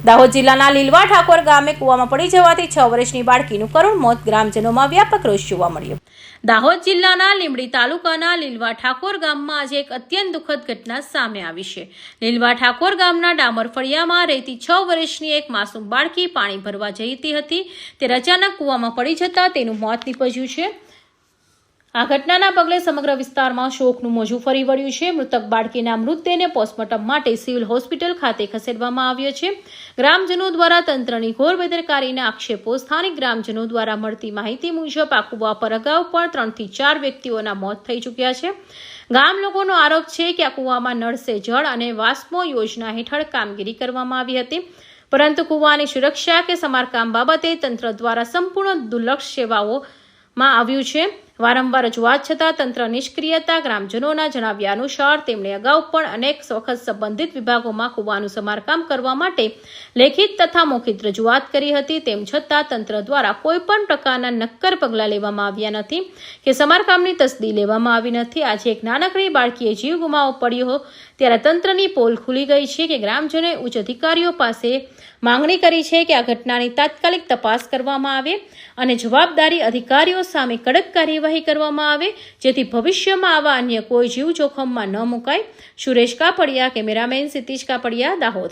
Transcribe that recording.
દાહોદ જિલ્લાના લીલવા ઠાકોર ગામે કૂવામાં પડી જવાથી 6 વર્ષની બાળકીનું કરુણ મોત. ગ્રામજનોમાં વ્યાપક રોષ જોવા મળ્યો. દાહોદ જિલ્લાના લીંબડી તાલુકાના લીલવા ઠાકોર ગામમાં આજે એક અત્યંત દુઃખદ ઘટના સામે આવી છે. લીલવા ઠાકોર ગામના ડામર ફળિયામાં રહેતી 6 વર્ષની એક માસૂમ બાળકી પાણી ભરવા જતી હતી. તે અચાનક કૂવામાં પડી જતા તેનું મોત નીપજ્યું છે. આ ઘટનાના પગલે સમગ્ર વિસ્તારમાં શોકનું મોજું ફરી વળ્યું છે. મૃતક બાળકીના મૃતદેહને પોસ્ટમોર્ટમ માટે સિવિલ હોસ્પિટલ ખાતે ખસેડવામાં આવ્યો છે. ગ્રામજનો દ્વારા તંત્રની ઘોર બેદરકારીના આક્ષેપો. સ્થાનિક ગ્રામજનો દ્વારા મળતી માહિતી મુજબ આ કૂવા પર અગાઉ પણ 3 થી 4 વ્યક્તિઓના મોત થઈ ચૂક્યા છે. ગામ લોકોનો આરોપ છે કે આ કૂવામાં નળ સે જળ અને વાસ્મો યોજના હેઠળ કામગીરી કરવામાં આવી હતી, પરંતુ કૂવાની સુરક્ષા કે સમારકામ બાબતે તંત્ર દ્વારા સંપૂર્ણ દુર્લક્ષ સેવાઓમાં આવ્યું છે. વારંવાર રજૂઆત છતાં તંત્ર નિષ્ક્રિયતા. ગ્રામજનોના જણાવ્યા અનુસાર તેમણે અગાઉ પણ અનેક વખત સંબંધિત વિભાગોમાં કૂવાનું સમારકામ કરવા માટે લેખિત તથા મૌખિક રજૂઆત કરી હતી. તેમ છતાં તંત્ર દ્વારા કોઈ પણ પ્રકારના નક્કર પગલાં લેવામાં આવ્યા નથી કે સમારકામની તસ્દી લેવામાં આવી નથી. આજે એક નાનકડી બાળકીએ જીવ ગુમાવવો પડ્યો ત્યારે તંત્રની પોલ ખુલી ગઈ છે કે ગ્રામજનોએ ઉચ્ચ અધિકારીઓ પાસે માંગણી કરી છે કે આ ઘટનાની તાત્કાલિક તપાસ કરવામાં આવે અને જવાબદારી અધિકારીઓ સામે કડક કાર્યવાહી કરવામાં આવે, જેથી ભવિષ્યમાં આવા અન્ય કોઈ જીવ જોખમમાં ન મુકાય. સુરેશ કાપડિયા, કેમેરામેન સિતીશ કાપડિયા, દાહોદ.